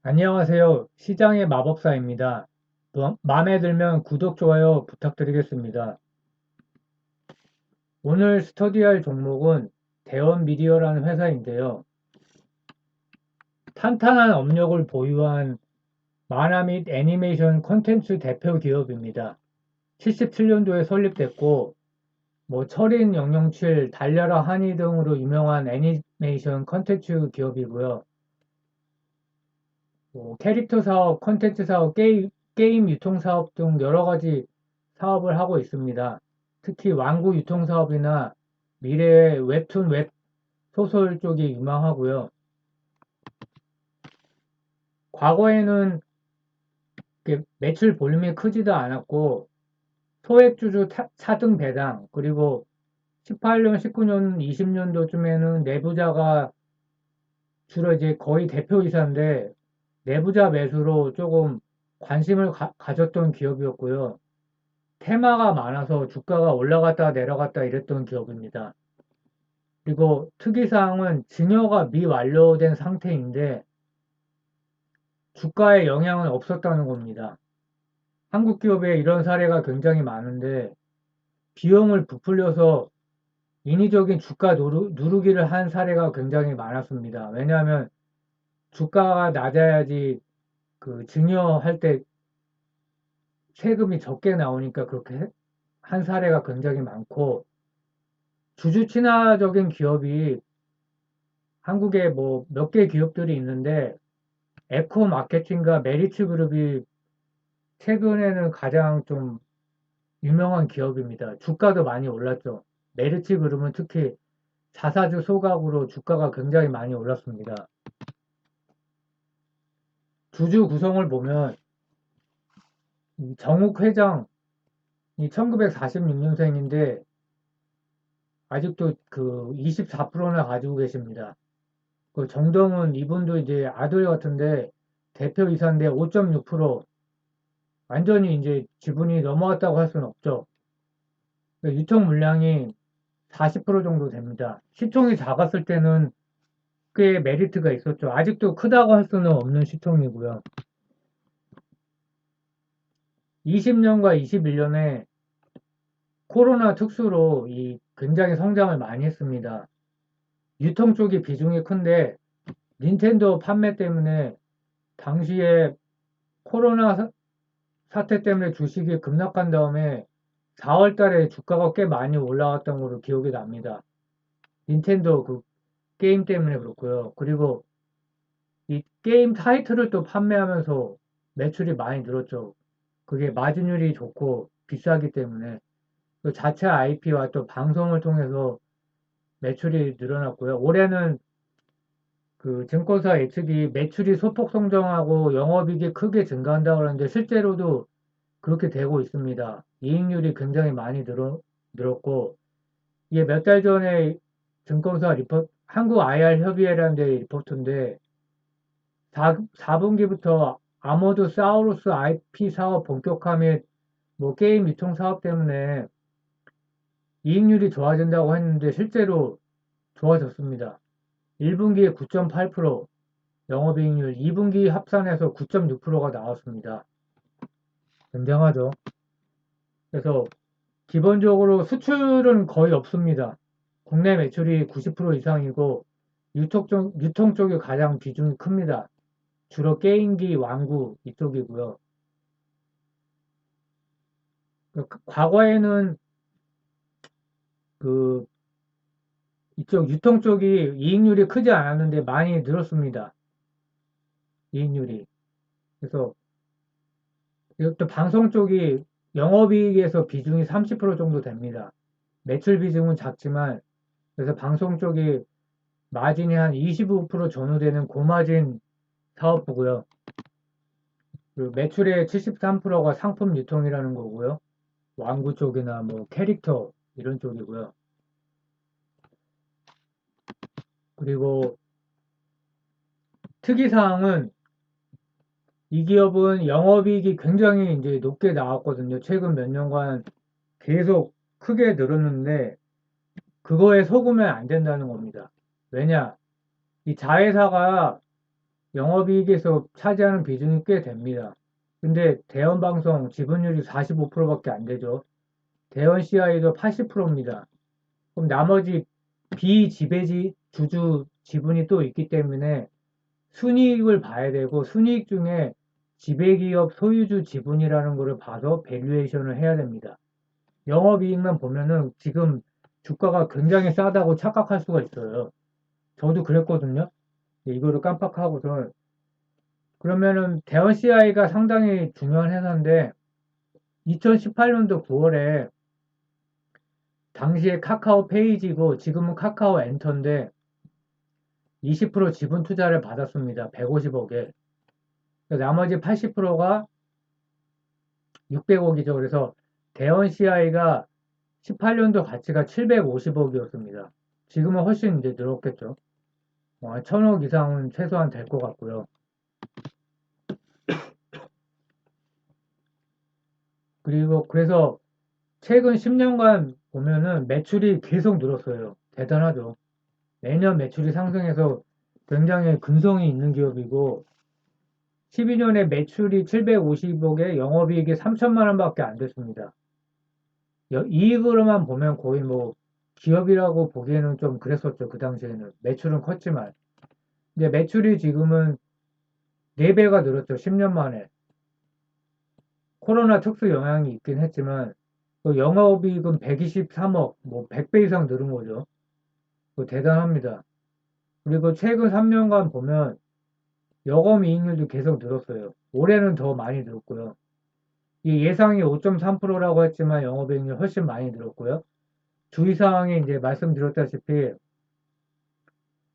안녕하세요. 시장의 마법사입니다. 마음에 들면 구독, 좋아요 부탁드리겠습니다. 오늘 스터디할 종목은 대원미디어라는 회사인데요. 탄탄한 업력을 보유한 만화 및 애니메이션 콘텐츠 대표 기업입니다. 77년도에 설립됐고, 철인 007, 달려라 하니 등으로 유명한 애니메이션 콘텐츠 기업이고요. 캐릭터 사업, 콘텐츠 사업, 게임 유통 사업 등 여러 가지 사업을 하고 있습니다. 특히 완구 유통 사업이나 미래의 웹툰, 웹 소설 쪽이 유망하고요. 과거에는 매출 볼륨이 크지도 않았고 소액주주 차등 배당 그리고 18년, 19년, 20년도쯤에는 내부자가 주로 이제 거의 대표이사인데 내부자 매수로 조금 관심을 가졌던 기업이었고요. 테마가 많아서 주가가 올라갔다 내려갔다 이랬던 기업입니다. 그리고 특이사항은 증여가 미완료된 상태인데 주가에 영향은 없었다는 겁니다. 한국 기업에 이런 사례가 굉장히 많은데 비용을 부풀려서 인위적인 주가 누르기를 한 사례가 굉장히 많았습니다. 왜냐하면 주가가 낮아야지 그 증여할 때 세금이 적게 나오니까 그렇게 한 사례가 굉장히 많고 주주 친화적인 기업이 한국에 몇 개 기업들이 있는데 에코 마케팅과 메리츠 그룹이 최근에는 가장 좀 유명한 기업입니다. 주가도 많이 올랐죠. 메리츠 그룹은 특히 자사주 소각으로 주가가 굉장히 많이 올랐습니다. 주주 구성을 보면 정욱 회장이 1946년생인데 아직도 그 24%나 가지고 계십니다. 그 정동은 이분도 이제 아들 같은데 대표이사인데 5.6% 완전히 이제 지분이 넘어갔다고 할 수는 없죠. 유통 물량이 40% 정도 됩니다. 시총이 작았을 때는 꽤 메리트가 있었죠. 아직도 크다고 할 수는 없는 시총이고요. 20년과 21년에 코로나 특수로 굉장히 성장을 많이 했습니다. 유통 쪽이 비중이 큰데 닌텐도 판매 때문에 당시에 코로나 사태 때문에 주식이 급락한 다음에 4월 달에 주가가 꽤 많이 올라왔던 걸로 기억이 납니다. 닌텐도 그 게임 때문에 그렇고요. 그리고 이 게임 타이틀을 또 판매하면서 매출이 많이 늘었죠. 그게 마진율이 좋고 비싸기 때문에 또 자체 IP와 또 방송을 통해서 매출이 늘어났고요. 올해는 그 증권사 예측이 매출이 소폭 성장하고 영업이익이 크게 증가한다고 하는데 실제로도 그렇게 되고 있습니다. 이익률이 굉장히 많이 늘었고 이게 몇 달 전에 증권사 한국 IR 협의회라는 데 리포트인데 4분기부터 아모드 사우루스 IP 사업 본격화 및 게임 유통 사업 때문에 이익률이 좋아진다고 했는데 실제로 좋아졌습니다. 1분기에 9.8%, 영업이익률 2분기 합산해서 9.6%가 나왔습니다. 굉장하죠. 그래서 기본적으로 수출은 거의 없습니다. 국내 매출이 90% 이상이고 유통 쪽이 가장 비중이 큽니다. 주로 게임기, 완구 이쪽이고요. 과거에는 그 이쪽 유통 쪽이 이익률이 크지 않았는데 많이 늘었습니다. 이익률이. 그래서 이것도 방송 쪽이 영업이익에서 비중이 30% 정도 됩니다. 매출 비중은 작지만 그래서 방송 쪽이 마진이 한 25% 전후되는 고마진 사업부고요. 그리고 매출의 73%가 상품 유통이라는 거고요. 완구 쪽이나 캐릭터 이런 쪽이고요. 그리고 특이사항은 이 기업은 영업이익이 굉장히 이제 높게 나왔거든요. 최근 몇 년간 계속 크게 늘었는데 그거에 속으면 안 된다는 겁니다. 왜냐? 이 자회사가 영업이익에서 차지하는 비중이 꽤 됩니다. 근데 대형방송 지분율이 45%밖에 안 되죠. 대형 CI도 80%입니다. 그럼 나머지 비지배지 주주 지분이 또 있기 때문에 순이익을 봐야 되고 순이익 중에 지배기업 소유주 지분이라는 것을 봐서 밸류에이션을 해야 됩니다. 영업이익만 보면은 지금 주가가 굉장히 싸다고 착각할 수가 있어요. 저도 그랬거든요. 이거를 깜빡하고서 그러면은 대원 CI가 상당히 중요한 회사인데 2018년도 9월에 당시에 카카오 페이지고 지금은 카카오 엔터인데 20% 지분 투자를 받았습니다. 150억에. 나머지 80%가 600억이죠. 그래서 대원 CI가 18년도 가치가 750억이었습니다. 지금은 훨씬 이제 늘었겠죠. 1000억 이상은 최소한 될 것 같고요. 그리고 그래서 최근 10년간 보면은 매출이 계속 늘었어요. 대단하죠. 매년 매출이 상승해서 굉장히 근성이 있는 기업이고 12년에 매출이 750억에 영업이익이 3천만 원밖에 안 됐습니다. 이익으로만 보면 거의 뭐 기업이라고 보기에는 좀 그랬었죠. 그 당시에는. 매출은 컸지만. 이제 매출이 지금은 4배가 늘었죠. 10년 만에. 코로나 특수 영향이 있긴 했지만 또 영업이익은 123억, 뭐 100배 이상 늘은 거죠. 대단합니다. 그리고 최근 3년간 보면 영업이익률도 계속 늘었어요. 올해는 더 많이 늘었고요. 이 예상이 5.3%라고 했지만 영업이익률 훨씬 많이 늘었고요. 주의사항에 이제 말씀드렸다시피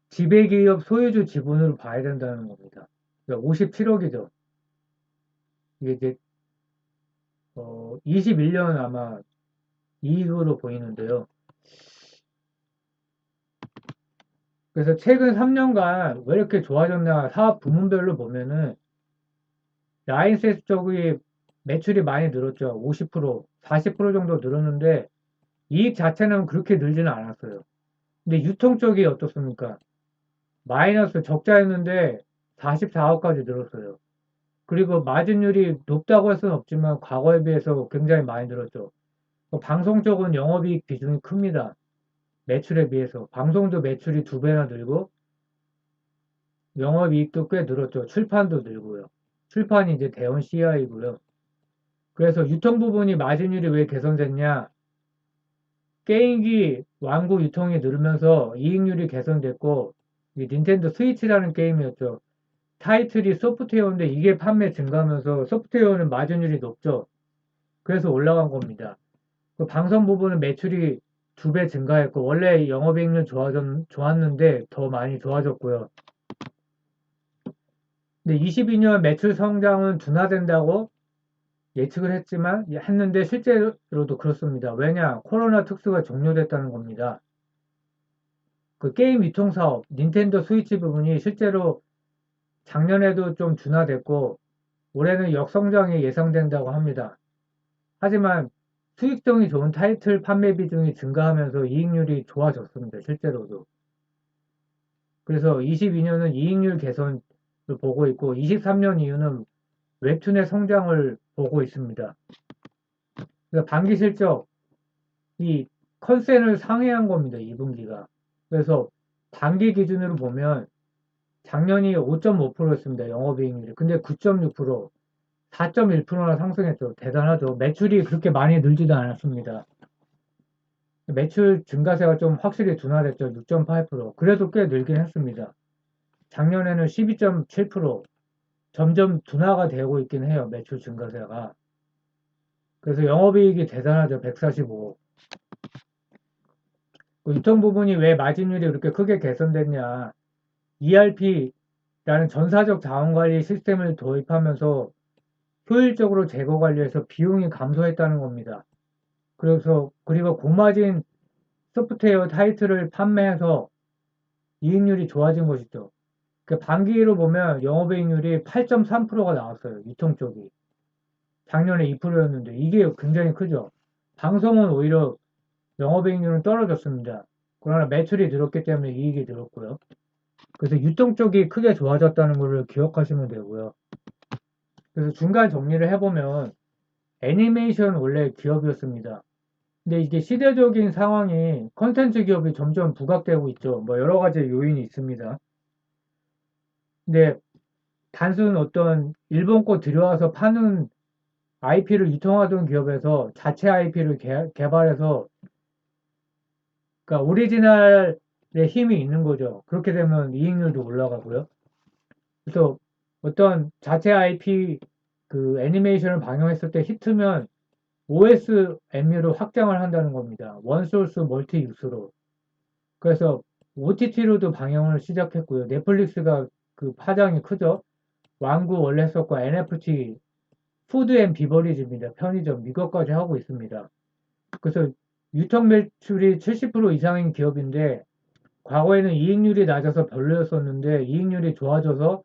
지배기업 소유주 지분을 봐야 된다는 겁니다. 57억이죠. 이게 이제 21년 아마 이익으로 보이는데요. 그래서 최근 3년간 왜 이렇게 좋아졌나 사업 부문별로 보면은 라인세스 쪽이 매출이 많이 늘었죠. 50%, 40% 정도 늘었는데 이익 자체는 그렇게 늘지는 않았어요. 근데 유통 쪽이 어떻습니까? 마이너스 적자였는데 44억까지 늘었어요. 그리고 마진율이 높다고 할 수는 없지만 과거에 비해서 굉장히 많이 늘었죠. 방송 쪽은 영업이익 비중이 큽니다. 매출에 비해서. 방송도 매출이 2배나 늘고 영업이익도 꽤 늘었죠. 출판도 늘고요. 출판이 이제 대원 CI고요. 그래서 유통 부분이 마진율이 왜 개선됐냐? 게임기 완구 유통이 늘면서 이익률이 개선됐고 닌텐도 스위치라는 게임이었죠. 타이틀이 소프트웨어인데 이게 판매 증가하면서 소프트웨어는 마진율이 높죠. 그래서 올라간 겁니다. 그 방송 부분은 매출이 2배 증가했고 원래 영업이익률 좋았는데 더 많이 좋아졌고요. 근데 22년 매출 성장은 둔화된다고 예측을 했는데 실제로도 그렇습니다. 왜냐? 코로나 특수가 종료됐다는 겁니다. 그 게임 유통 사업, 닌텐도 스위치 부분이 실제로 작년에도 좀 둔화됐고 올해는 역성장이 예상된다고 합니다. 하지만 수익성이 좋은 타이틀 판매 비중이 증가하면서 이익률이 좋아졌습니다. 실제로도. 그래서 22년은 이익률 개선을 보고 있고 23년 이후는 웹툰의 성장을 보고 있습니다. 그래서 반기 실적 이 컨센을 상회한 겁니다. 2분기가. 그래서 반기 기준으로 보면 작년이 5.5%였습니다. 영업이익률이. 근데 9.6%, 4.1%나 상승했죠. 대단하죠. 매출이 그렇게 많이 늘지도 않았습니다. 매출 증가세가 좀 확실히 둔화됐죠. 6.8%. 그래도 꽤 늘긴 했습니다. 작년에는 12.7%. 점점 둔화가 되고 있긴 해요. 매출 증가세가. 그래서 영업이익이 대단하죠. 145억. 유통 부분이 왜 마진율이 그렇게 크게 개선됐냐. ERP라는 전사적 자원관리 시스템을 도입하면서 효율적으로 재고 관리해서 비용이 감소했다는 겁니다. 그리고 고마진 소프트웨어 타이틀을 판매해서 이익률이 좋아진 것이죠. 그 반기로 보면 영업이익률이 8.3%가 나왔어요. 유통 쪽이. 작년에 2%였는데 이게 굉장히 크죠. 방송은 오히려 영업이익률은 떨어졌습니다. 그러나 매출이 늘었기 때문에 이익이 늘었고요. 그래서 유통 쪽이 크게 좋아졌다는 것을 기억하시면 되고요. 그래서 중간 정리를 해보면 애니메이션 원래 기업이었습니다. 근데 이게 시대적인 상황이 컨텐츠 기업이 점점 부각되고 있죠. 뭐 여러 가지 요인이 있습니다. 근데 단순 어떤 일본 거 들여와서 파는 IP를 유통하던 기업에서 자체 IP를 개발해서 그러니까 오리지널의 힘이 있는 거죠. 그렇게 되면 이익률도 올라가고요. 그래서 어떤 자체 IP 그 애니메이션을 방영했을 때 히트면 OS MU로 확장을 한다는 겁니다. 원소스 멀티 유스로. 그래서 OTT로도 방영을 시작했고요. 넷플릭스가 그 파장이 크죠. 왕구 원래 했었고 NFT 푸드 앤 비버리지입니다. 편의점 이것까지 하고 있습니다. 그래서 유통 매출이 70% 이상인 기업인데 과거에는 이익률이 낮아서 별로였었는데 이익률이 좋아져서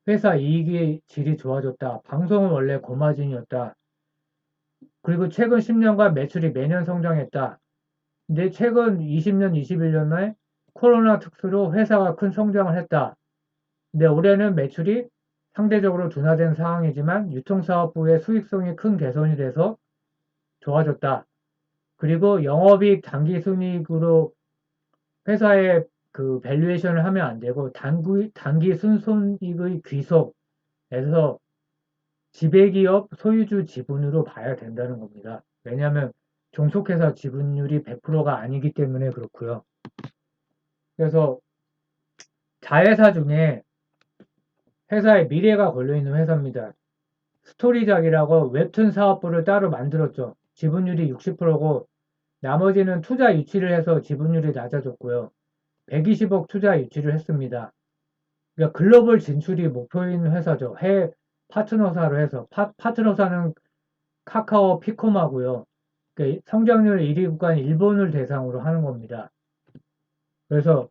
회사 이익의 질이 좋아졌다. 방송은 원래 고마진이었다. 그리고 최근 10년간 매출이 매년 성장했다. 근데 최근 20년, 21년에 코로나 특수로 회사가 큰 성장을 했다. 근데 올해는 매출이 상대적으로 둔화된 상황이지만 유통사업부의 수익성이 큰 개선이 돼서 좋아졌다. 그리고 영업이익 당기순이익으로 회사의 그 밸류에이션을 하면 안 되고 단기 순손익의 귀속에서 지배기업 소유주 지분으로 봐야 된다는 겁니다. 왜냐하면 종속회사 지분율이 100%가 아니기 때문에 그렇고요. 그래서 자회사 중에 회사의 미래가 걸려있는 회사입니다. 스토리작이라고 웹툰 사업부를 따로 만들었죠. 지분율이 60%고 나머지는 투자 유치를 해서 지분율이 낮아졌고요. 120억 투자 유치를 했습니다. 그러니까 글로벌 진출이 목표인 회사죠. 해외 파트너사로 해서 파트너사는 카카오 피코마고요. 그러니까 성장률 1위 국가인 일본을 대상으로 하는 겁니다. 그래서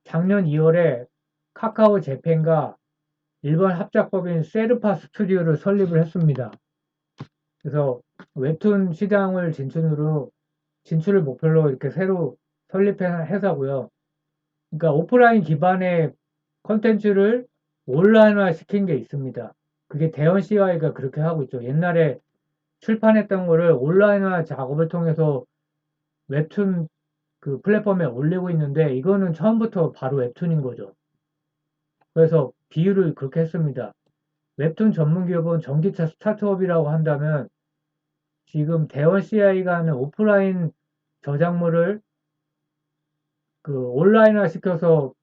작년 2월에 카카오 재팬과 일본 합작법인 세르파 스튜디오를 설립을 했습니다. 그래서 웹툰 시장을 진출을 목표로 이렇게 새로 설립한 회사고요. 그러니까 오프라인 기반의 컨텐츠를 온라인화 시킨 게 있습니다. 그게 대원 CI가 그렇게 하고 있죠. 옛날에 출판했던 거를 온라인화 작업을 통해서 웹툰 그 플랫폼에 올리고 있는데 이거는 처음부터 바로 웹툰인 거죠. 그래서 비유를 그렇게 했습니다. 웹툰 전문 기업은 전기차 스타트업이라고 한다면 지금 대원 CI가 하는 오프라인 저작물을 그 온라인화 시켜서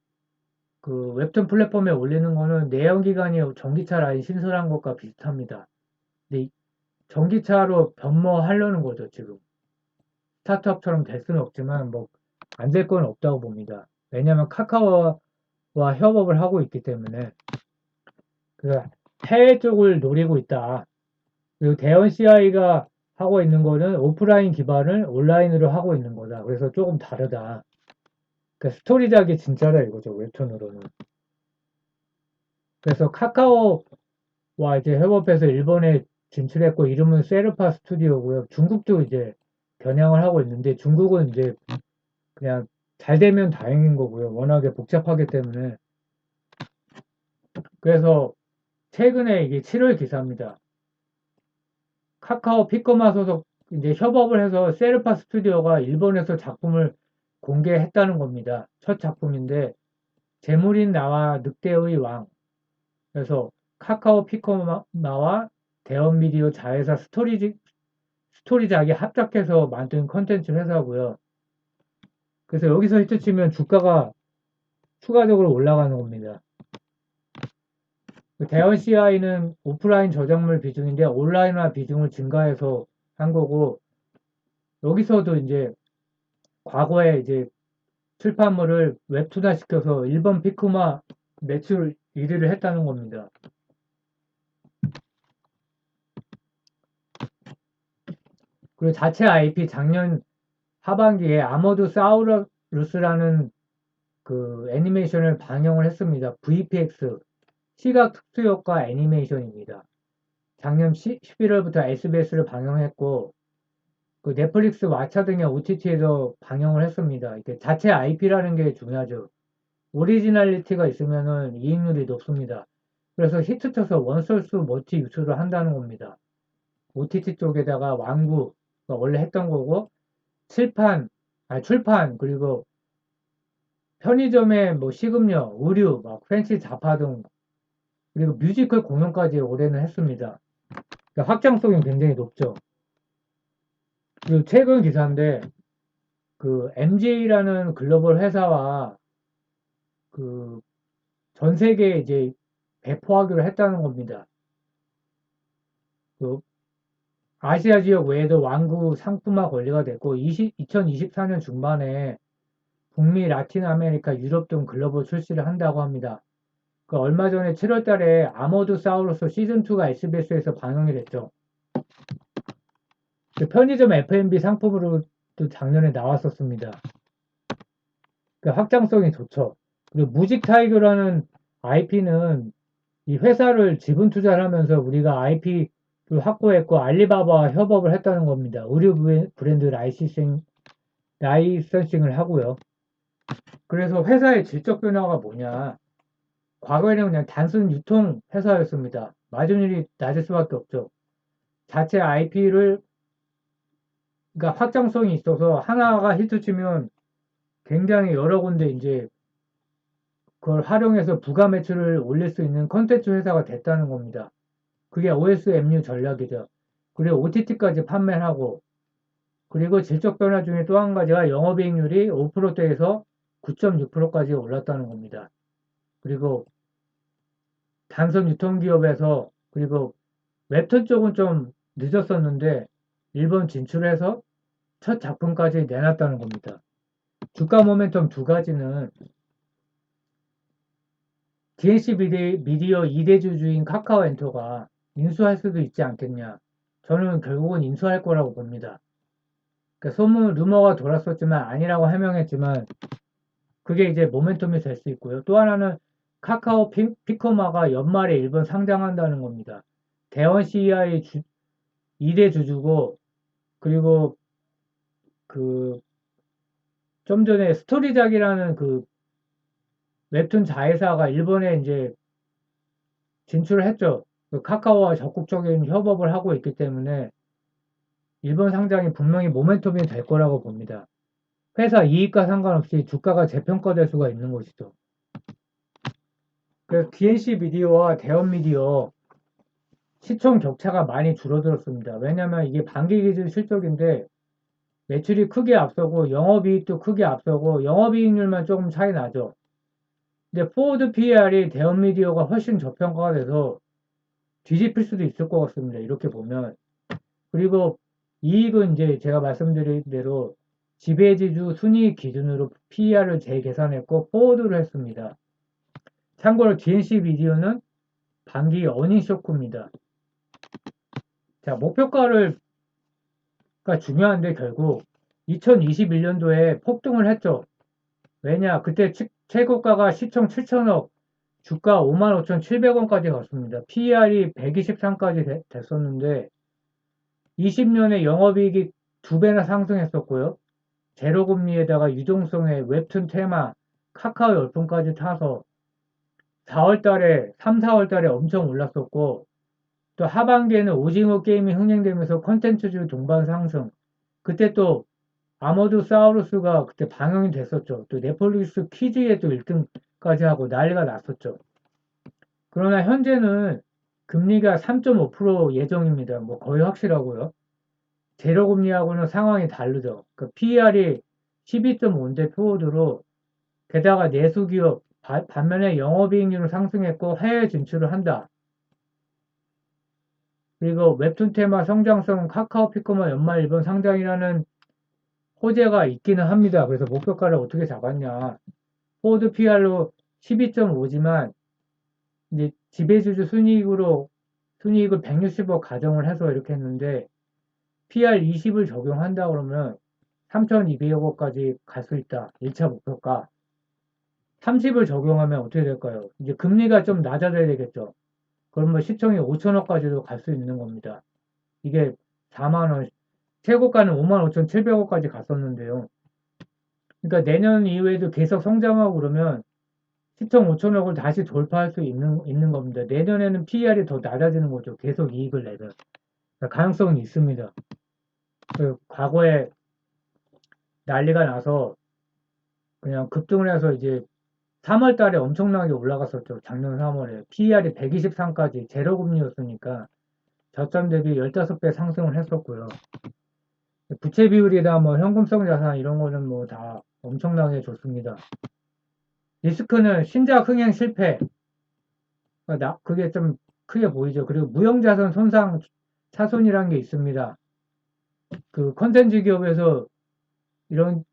그 웹툰 플랫폼에 올리는 거는 내연기관이 전기차 라인 신설한 것과 비슷합니다. 근데 전기차로 변모하려는 거죠, 지금. 스타트업처럼 될 수는 없지만 뭐 안 될 건 없다고 봅니다. 왜냐하면 카카오와 협업을 하고 있기 때문에 그 해외 쪽을 노리고 있다. 그리고 대원 CI가 하고 있는 거는 오프라인 기반을 온라인으로 하고 있는 거다. 그래서 조금 다르다. 그러니까 스토리작이 진짜다 이거죠, 웹툰으로는. 그래서 카카오와 이제 협업해서 일본에 진출했고 이름은 세르파 스튜디오고요. 중국도 이제 겨냥을 하고 있는데 중국은 이제 그냥 잘 되면 다행인 거고요. 워낙에 복잡하기 때문에. 그래서 최근에 이게 7월 기사입니다. 카카오 피코마 소속 이제 협업을 해서 세르파 스튜디오가 일본에서 작품을 공개했다는 겁니다. 첫 작품인데 재물인 나와 늑대의 왕. 그래서 카카오 피코마와 대원미디어 자회사 스토리작이 합작해서 만든 컨텐츠 회사고요. 그래서 여기서 히트치면 주가가 추가적으로 올라가는 겁니다. 대원 CI는 오프라인 저작물 비중인데 온라인화 비중을 증가해서 한 거고 여기서도 이제 과거에 이제 출판물을 웹툰화 시켜서 일본 피코마 매출 1위를 했다는 겁니다. 그리고 자체 IP 작년 하반기에 아머드 사우루스라는 그 애니메이션을 방영을 했습니다. VPX 시각 특수효과 애니메이션입니다. 작년 11월부터 SBS를 방영했고 그 넷플릭스 왓챠 등의 OTT에서 방영을 했습니다. 이게 자체 IP라는 게 중요하죠. 오리지널리티가 있으면은 이익률이 높습니다. 그래서 히트쳐서 원소스 멀티 유출을 한다는 겁니다. OTT 쪽에다가 완구, 원래 했던 거고, 출판, 그리고 편의점에 뭐 식음료, 의류, 막 팬시 잡화 등, 그리고 뮤지컬 공연까지 올해는 했습니다. 그러니까 확장성이 굉장히 높죠. 그리고 최근 기사인데, 그 MJ라는 글로벌 회사와 그 전 세계에 이제 배포하기로 했다는 겁니다. 그 아시아 지역 외에도 완구 상품화 권리가 됐고 2024년 중반에 북미, 라틴 아메리카, 유럽 등 글로벌 출시를 한다고 합니다. 그 얼마 전에 7월 달에 아머드 사우루스 시즌2가 SBS에서 방영이 됐죠. 그 편의점 F&B 상품으로도 작년에 나왔었습니다. 그 확장성이 좋죠. 그리고 무직 타이거라는 IP는 이 회사를 지분 투자를 하면서 우리가 IP를 확보했고 알리바바와 협업을 했다는 겁니다. 의류 브랜드 라이선싱을 하고요. 그래서 회사의 질적 변화가 뭐냐. 과거에는 그냥 단순 유통 회사였습니다. 마진율이 낮을 수밖에 없죠. 자체 IP를 그러니까 확장성이 있어서 하나가 히트치면 굉장히 여러 군데 이제 그걸 활용해서 부가 매출을 올릴 수 있는 컨텐츠 회사가 됐다는 겁니다. 그게 OSMU 전략이죠. 그리고 OTT까지 판매를 하고 그리고 질적 변화 중에 또 한 가지가 영업이익률이 5%대에서 9.6%까지 올랐다는 겁니다. 그리고 단순 유통기업에서 그리고 웹툰 쪽은 좀 늦었었는데 일본 진출해서 첫 작품까지 내놨다는 겁니다. 주가 모멘텀 두 가지는 DNC 미디어 2대주주인 카카오엔터가 인수할 수도 있지 않겠냐. 저는 결국은 인수할 거라고 봅니다. 그러니까 소문, 루머가 돌았었지만 아니라고 해명했지만 그게 이제 모멘텀이 될 수 있고요. 또 하나는 카카오 피코마가 연말에 일본 상장한다는 겁니다. 대원 CEI 2대 주주고 그리고 그 좀 전에 스토리작이라는 그 웹툰 자회사가 일본에 이제 진출을 했죠. 그 카카오와 적극적인 협업을 하고 있기 때문에 일본 상장이 분명히 모멘텀이 될 거라고 봅니다. 회사 이익과 상관없이 주가가 재평가될 수가 있는 것이죠. 그래서 DNC 미디어와 대원 미디어 시총 격차가 많이 줄어들었습니다. 왜냐하면 이게 반기 기준 실적인데 매출이 크게 앞서고 영업이익도 크게 앞서고 영업이익률만 조금 차이 나죠. 근데 포워드 PER이 대원 미디어가 훨씬 저평가가 돼서 뒤집힐 수도 있을 것 같습니다. 이렇게 보면. 그리고 이익은 이제 제가 말씀드린 대로 지배지주 순이익 기준으로 PER을 재계산했고 포워드를 했습니다. 참고로 DNC 미디어는 반기 어닝 쇼크입니다. 자, 목표가가 중요한데 결국 2021년도에 폭등을 했죠. 왜냐? 그때 최고가가 시총 7천억, 주가 55,700원까지 갔습니다. PER이 123까지 됐었는데 20년에 영업이익이 2배나 상승했었고요. 제로금리에다가 유동성의 웹툰 테마, 카카오 열풍까지 타서 4월달에 3, 4월달에 엄청 올랐었고 또 하반기에는 오징어 게임이 흥행되면서 컨텐츠주 동반 상승. 그때 또 아머드 사우루스가 그때 방영이 됐었죠. 또 넷플릭스 퀴즈에도 1등까지 하고 난리가 났었죠. 그러나 현재는 금리가 3.5% 예정입니다. 뭐 거의 확실하고요. 제로금리하고는 상황이 다르죠. 그 PER이 12.5인데 포워드로 게다가 내수기업 반면에 영업이익률을 상승했고 해외 진출을 한다. 그리고 웹툰 테마 성장성 카카오 피코마 연말 일본 상장이라는 호재가 있기는 합니다. 그래서 목표가를 어떻게 잡았냐. 포워드 PR로 12.5지만 이제 지배주주 순이익을 160억 가정을 해서 이렇게 했는데 PR 20을 적용한다 그러면 3,200억까지 갈 수 있다. 1차 목표가. 30을 적용하면 어떻게 될까요? 이제 금리가 좀 낮아져야 되겠죠. 그러면 시총이 5천억까지도 갈 수 있는 겁니다. 이게 4만원, 최고가는 55,700억까지 갔었는데요. 그러니까 내년 이후에도 계속 성장하고 그러면 10조 5천억을 다시 돌파할 수 있는 겁니다. 내년에는 PER이 더 낮아지는 거죠. 계속 이익을 내면. 그러니까 가능성은 있습니다. 그 과거에 난리가 나서 그냥 급등을 해서 이제 3월 달에 엄청나게 올라갔었죠. 작년 3월에. PER이 123까지 제로 금리였으니까 저점 대비 15배 상승을 했었고요. 부채 비율이나 뭐 현금성 자산 이런 거는 뭐 다 엄청나게 좋습니다. 리스크는 신작 흥행 실패. 그게 좀 크게 보이죠. 그리고 무형자산 손상 차손이라는 게 있습니다. 그 컨텐츠 기업에서 이런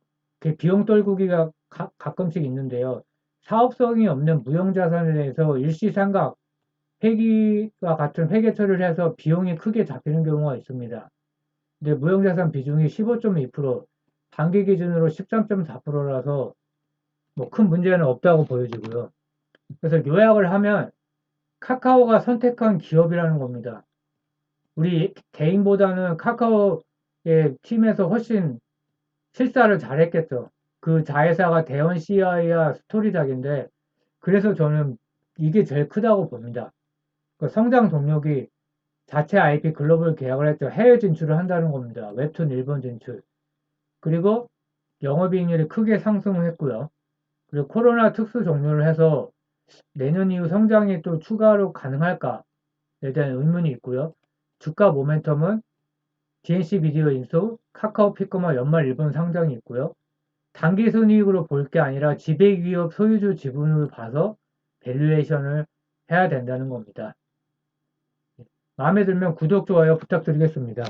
비용 떨구기가 가끔씩 있는데요. 사업성이 없는 무형자산에 대해서 일시상각 회기와 같은 회계 처리를 해서 비용이 크게 잡히는 경우가 있습니다. 근데 무형자산 비중이 15.2%, 단기 기준으로 13.4%라서 뭐 큰 문제는 없다고 보여지고요. 그래서 요약을 하면 카카오가 선택한 기업이라는 겁니다. 우리 개인보다는 카카오의 팀에서 훨씬 실사를 잘했겠죠. 그 자회사가 대원 CI와 스토리작인데 그래서 저는 이게 제일 크다고 봅니다. 그 성장 동력이 자체 IP 글로벌 계약을 했죠. 해외 진출을 한다는 겁니다. 웹툰 일본 진출. 그리고 영업이익률이 크게 상승을 했고요. 그리고 코로나 특수 종료를 해서 내년 이후 성장이 또 추가로 가능할까에 대한 의문이 있고요. 주가 모멘텀은 DNC 비디오 인수, 카카오 피코마 연말 일본 상장이 있고요. 단기 순이익으로 볼 게 아니라 지배기업 소유주 지분을 봐서 밸류에이션을 해야 된다는 겁니다. 마음에 들면 구독, 좋아요 부탁드리겠습니다.